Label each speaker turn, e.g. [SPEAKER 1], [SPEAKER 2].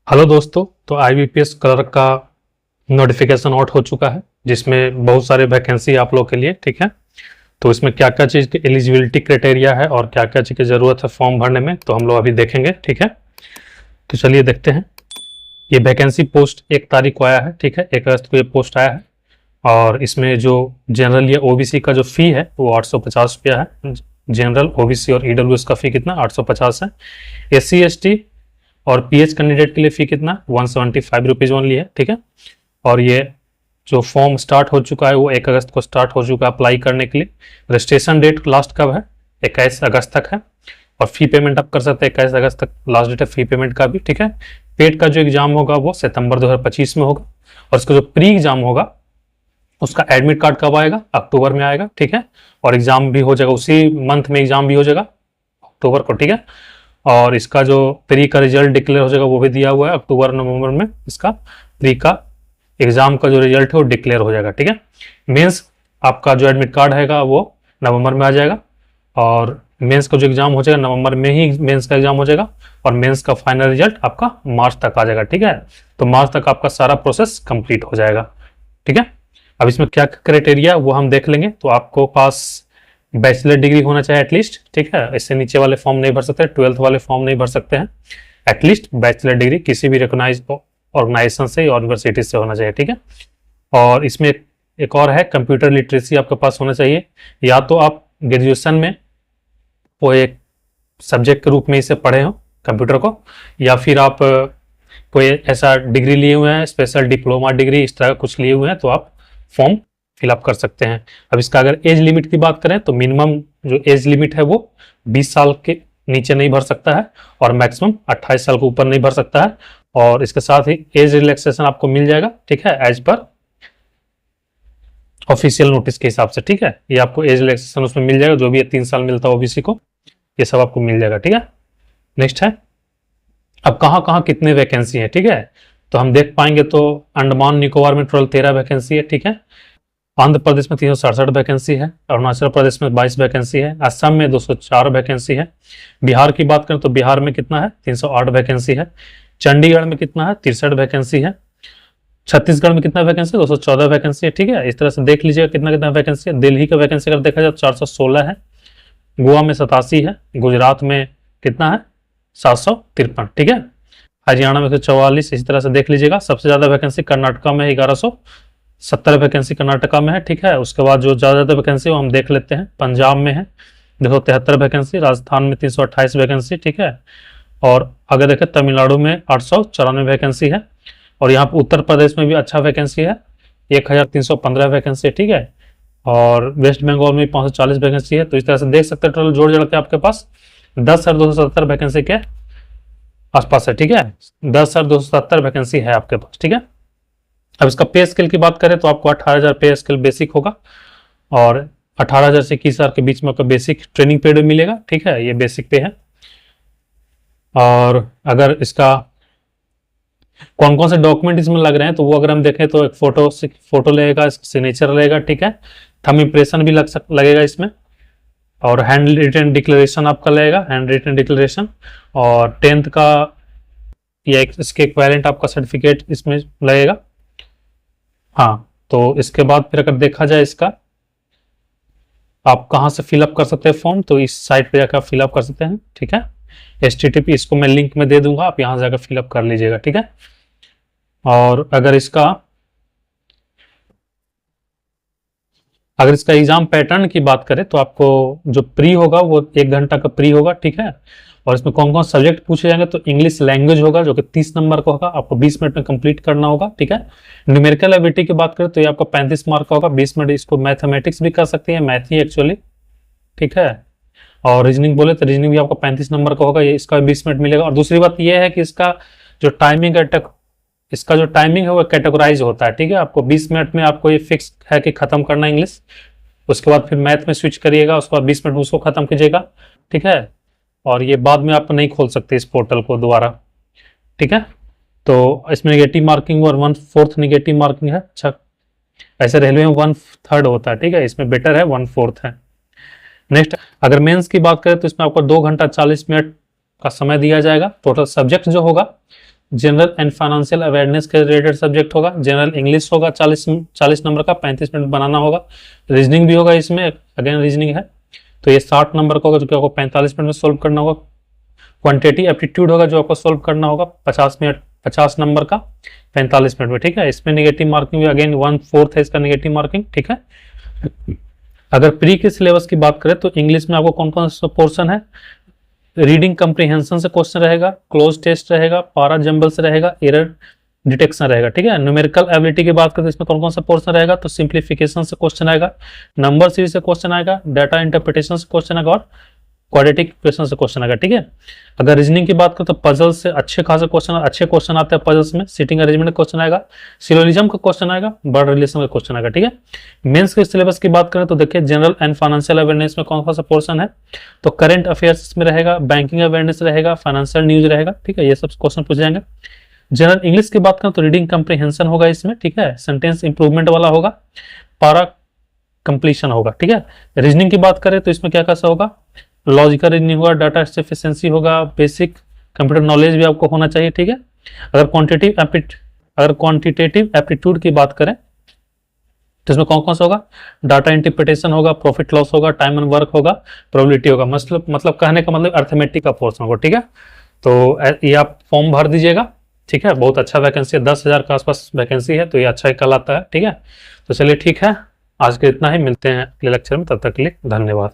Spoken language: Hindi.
[SPEAKER 1] हेलो दोस्तों, तो IBPS क्लर्क का नोटिफिकेशन आउट हो चुका है जिसमें बहुत सारे वैकेंसी आप लोग के लिए। ठीक है, तो इसमें क्या क्या चीज़ की एलिजिबिलिटी क्राइटेरिया है और क्या क्या चीज़ की ज़रूरत है फॉर्म भरने में, तो हम लोग अभी देखेंगे। ठीक है, तो चलिए देखते हैं। ये वैकेंसी पोस्ट 1 तारीख को आया है। ठीक है, 1 अगस्त को ये पोस्ट आया है और इसमें जो जनरल या OBC का जो फ़ी है वो 850 रुपया है। जनरल, OBC और EWS का फ़ी कितना 850 है। SC ST और PH कैंडिडेट के लिए फ़ी कितना 175 रुपीज़ ओनली है। ठीक है, और ये जो फॉर्म स्टार्ट हो चुका है वो 1 अगस्त को स्टार्ट हो चुका है अप्लाई करने के लिए। रजिस्ट्रेशन डेट लास्ट कब है 21 अगस्त तक है और फी पेमेंट आप कर सकते हैं 21 अगस्त तक लास्ट डेट है फी पेमेंट का भी। ठीक है, पेड का जो एग्जाम होगा वो सितंबर 2025 में होगा और इसका जो प्री एग्जाम होगा उसका एडमिट कार्ड कब आएगा, अक्टूबर में आएगा। ठीक है, और एग्जाम भी हो जाएगा उसी मंथ में, एग्जाम भी हो जाएगा अक्टूबर को। ठीक है, और इसका जो प्री का रिजल्ट डिक्लेयर हो जाएगा वो भी दिया हुआ है, अक्टूबर नवंबर में इसका प्री का एग्जाम का जो रिजल्ट है वो डिक्लेयर हो जाएगा। ठीक है, मेंस आपका जो एडमिट कार्ड है वो नवंबर में आ जाएगा और मेंस का जो एग्जाम हो जाएगा नवंबर में ही मेंस का एग्जाम हो जाएगा और मेंस का फाइनल रिजल्ट आपका मार्च तक आ जाएगा। ठीक है, तो मार्च तक आपका सारा प्रोसेस कंप्लीट हो जाएगा। ठीक है, अब इसमें क्या क्राइटेरिया वो हम देख लेंगे। तो आपको पास बैचलर डिग्री होना चाहिए एटलीस्ट। ठीक है, इससे नीचे वाले फॉर्म नहीं भर सकते, 12th वाले फॉर्म नहीं भर सकते हैं। एटलीस्ट बैचलर डिग्री किसी भी रिकॉग्नाइज ऑर्गेनाइजेशन से, यूनिवर्सिटी से होना चाहिए। ठीक है, और इसमें एक और है, कंप्यूटर लिटरेसी आपके पास होना चाहिए। या तो आप ग्रेजुएशन में वो एक सब्जेक्ट के रूप में इसे पढ़े हो कंप्यूटर को, या फिर आप कोई ऐसा डिग्री लिए हुए हैं, स्पेशल डिप्लोमा डिग्री इस तरह कुछ लिए हुए हैं, तो आप फॉर्म फिलअप कर सकते हैं। अब इसका अगर एज लिमिट की बात करें तो मिनिमम जो एज लिमिट है वो 20 साल के नीचे नहीं भर सकता है और मैक्सिमम 28 साल के ऊपर नहीं भर सकता है। और इसके साथ ही एज रिलैक्सेशन आपको मिल जाएगा। ठीक है, एज पर ऑफिशियल नोटिस के हिसाब से। ठीक है, ये आपको एज रिलैक्सेशन उसमें मिल जाएगा, जो भी 3 साल मिलता है OBC को, ये सब आपको मिल जाएगा। ठीक है, नेक्स्ट है अब कहाँ कहाँ कितने वैकेंसी है। ठीक है, तो हम देख पाएंगे तो अंडमान निकोबार में टोटल 13 वैकेंसी है। ठीक है, आंध्र प्रदेश में 367 वैकेंसी है, अरुणाचल प्रदेश में 22 वैकेंसी है, असम में 204 वैकेंसी है। बिहार की बात करें तो बिहार में कितना है 308 वैकेंसी है। चंडीगढ़ में कितना है 63 वैकेंसी है। छत्तीसगढ़ में कितना वैकेंसी 214 वैकेंसी है। ठीक है, इस तरह से देख लीजिएगा कितना कितना वैकेंसी है। दिल्ली का वैकेंसी अगर देखा जाए तो 416 है, गोवा में 87 है, गुजरात में कितना है 753। ठीक है, हरियाणा में 144। इसी तरह से देख लीजिएगा। सबसे ज्यादा वैकेंसी कर्नाटका में 1170 वैकेंसी कर्नाटका में है। ठीक है, उसके बाद जो ज़्यादा वैकेंसी वो हम देख लेते हैं। पंजाब में है 273 वैकेंसी, राजस्थान में 328 वैकेंसी। ठीक है, और अगर देखें तमिलनाडु में 894 वैकेंसी है और यहाँ पर उत्तर प्रदेश में भी अच्छा वैकेंसी है, 1315 वैकेंसी है। ठीक है, और वेस्ट बंगाल में 540 वैकेंसी है। तो इस तरह से देख सकते हैं टोटल जोड़ जोड़ के आपके पास 10,270 वैकेंसी के आसपास है। ठीक है, 10,270 वैकेंसी है आपके पास। ठीक है, अब इसका पे स्केल की बात करें तो आपको 18,000 पे स्केल बेसिक होगा और 18,000 से 21,000 के बीच में आपका बेसिक ट्रेनिंग पीरियड मिलेगा। ठीक है, ये बेसिक पे है। और अगर इसका कौन कौन से डॉक्यूमेंट इसमें लग रहे हैं तो वो अगर हम देखें तो एक फोटो लगेगा, सिग्नेचर लगेगा। ठीक है, थंब इम्प्रेशन भी लगेगा इसमें, और हैंड रिटन डिक्लेरेशन आपका लगेगा, हैंड रिटन डिक्लेरेशन, और 10th का या इसके इक्विवेलेंट आपका सर्टिफिकेट इसमें लगेगा। हाँ, तो इसके बाद फिर अगर देखा जाए इसका आप कहाँ से फिलअप कर सकते हैं फॉर्म, तो इस साइट पे जाकर फिलअप कर सकते हैं। ठीक है, HTTP इसको मैं लिंक में दे दूंगा, आप यहाँ जाकर फिलअप कर लीजिएगा। ठीक है, और अगर इसका एग्जाम पैटर्न की बात करें तो आपको जो प्री होगा वो 1 घंटा का प्री होगा। ठीक है, और इसमें कौन कौन सब्जेक्ट पूछे जाएंगे तो इंग्लिश लैंग्वेज होगा जो कि 30 नंबर का होगा, आपको 20 मिनट में कंप्लीट करना होगा। ठीक है, न्यूमेरिकल एबिलिटी की बात करें तो ये आपका 35 मार्क का होगा, 20 मिनट इसको मैथमेटिक्स भी कर सकते हैं, मैथ ही एक्चुअली। ठीक है, और रीजनिंग बोले तो रीजनिंग भी आपका 35 नंबर का होगा, ये इसका 20 मिनट मिलेगा। और दूसरी बात यह है कि इसका जो टाइमिंग है वो कैटेगराइज होता है। ठीक है, आपको 20 मिनट में आपको ये फिक्स है कि खत्म करना इंग्लिश, उसके बाद फिर मैथ में स्विच करिएगा, उसके बाद 20 मिनट में उसको खत्म कीजिएगा। ठीक है, और ये बाद में आप नहीं खोल सकते इस पोर्टल को दोबारा। ठीक है, तो इसमें नेगेटिव मार्किंग और 1/4 नेगेटिव मार्किंग है। अच्छा, ऐसे रेलवे में 1/3 होता है। ठीक है, इसमें बेटर है 1/4 है। नेक्स्ट, अगर मेंस की बात करें तो इसमें आपको 2 घंटा 40 मिनट का समय दिया जाएगा। टोटल सब्जेक्ट जो होगा जनरल एंड फाइनेंशियल अवेयरनेस के रिलेटेड सब्जेक्ट होगा। जनरल इंग्लिश होगा 40 नंबर का, 35 मिनट बनाना होगा। रीजनिंग भी होगा इसमें, अगेन रीजनिंग है तो ये 60 नंबर का होगा जो कि आपको 45 मिनट में सोल्व करना होगा। क्वांटिटी एप्टीट्यूड होगा जो आपको सोल्व करना होगा 50 नंबर का 45 मिनट में, ठीक है। इसमें नेगेटिव मार्किंग भी अगेन 1/4 है इसका नेगेटिव मार्किंग, ठीक है। अगर प्री के सिलेबस की बात करें तो इंग्लिश में आपको कौन कौन सा पोर्शन है, रीडिंग कंप्रीहेंशन से क्वेश्चन रहेगा, क्लोज टेस्ट रहेगा, पारा जंबल से रहेगा, एरर डिटेक्शन रहेगा, ठीक है। न्यूमेरिकल एबिलिटी की बात करें तो इसमें कौन कौन सा पोर्शन रहेगा, तो सिंप्लीफिकेशन से क्वेश्चन आएगा, नंबर सीरीज से क्वेश्चन आएगा, डाटा इंटरप्रिटेशन से क्वेश्चन आएगा और क्वाड्रेटिक इक्वेशन से क्वेश्चन आएगा, ठीक है। अगर रीजनिंग की बात करें तो पजल से अच्छे खासे क्वेश्चन, अच्छे क्वेश्चन आते हैं पजल्स में, सीटिंग अरेंजमेंट का क्वेश्चन आएगा, सिलोजिज्म का क्वेश्चन आएगा, वर्ड रिलेशन का क्वेश्चन आएगा, ठीक है। मेंस के सिलेबस की बात करें तो देखिए जनरल एंड फाइनेंशियल अवेयरनेस में कौन सा पोर्शन है, तो करंट अफेयर्स में रहेगा, बैंकिंग अवेयरनेस रहेगा, फाइनेंशियल न्यूज रहेगा, ठीक है। ये सब क्वेश्चन पूछ जाएंगे। जनरल इंग्लिश की बात करें तो रीडिंग कंप्रीहेंशन होगा इसमें, ठीक है, सेंटेंस इंप्रूवमेंट वाला होगा, पारा कंप्लीशन होगा, ठीक है। रीजनिंग की बात करें तो इसमें क्या कैसा होगा, लॉजिकल रीजनिंग होगा, डाटा सफिशिएंसी होगा, बेसिक कंप्यूटर नॉलेज भी आपको होना चाहिए, ठीक है। अगर क्वांटिटेटिव एप्टीट्यूड की बात करें तो इसमें कौन कौन सा होगा, डाटा इंटरप्रिटेशन होगा, प्रॉफिट लॉस होगा, टाइम एंड वर्क होगा, प्रोबेबिलिटी होगा, मतलब कहने का मतलब अर्थमेटिक का पोर्शन होगा, ठीक है। तो ये आप फॉर्म भर दीजिएगा, ठीक है। बहुत अच्छा वैकेंसी है, 10,000 के आसपास वैकेंसी है, तो ये अच्छा ही कहलाता है, ठीक है। तो चलिए ठीक है, आज के इतना ही, मिलते हैं अगले लेक्चर में, तब तक के लिए धन्यवाद।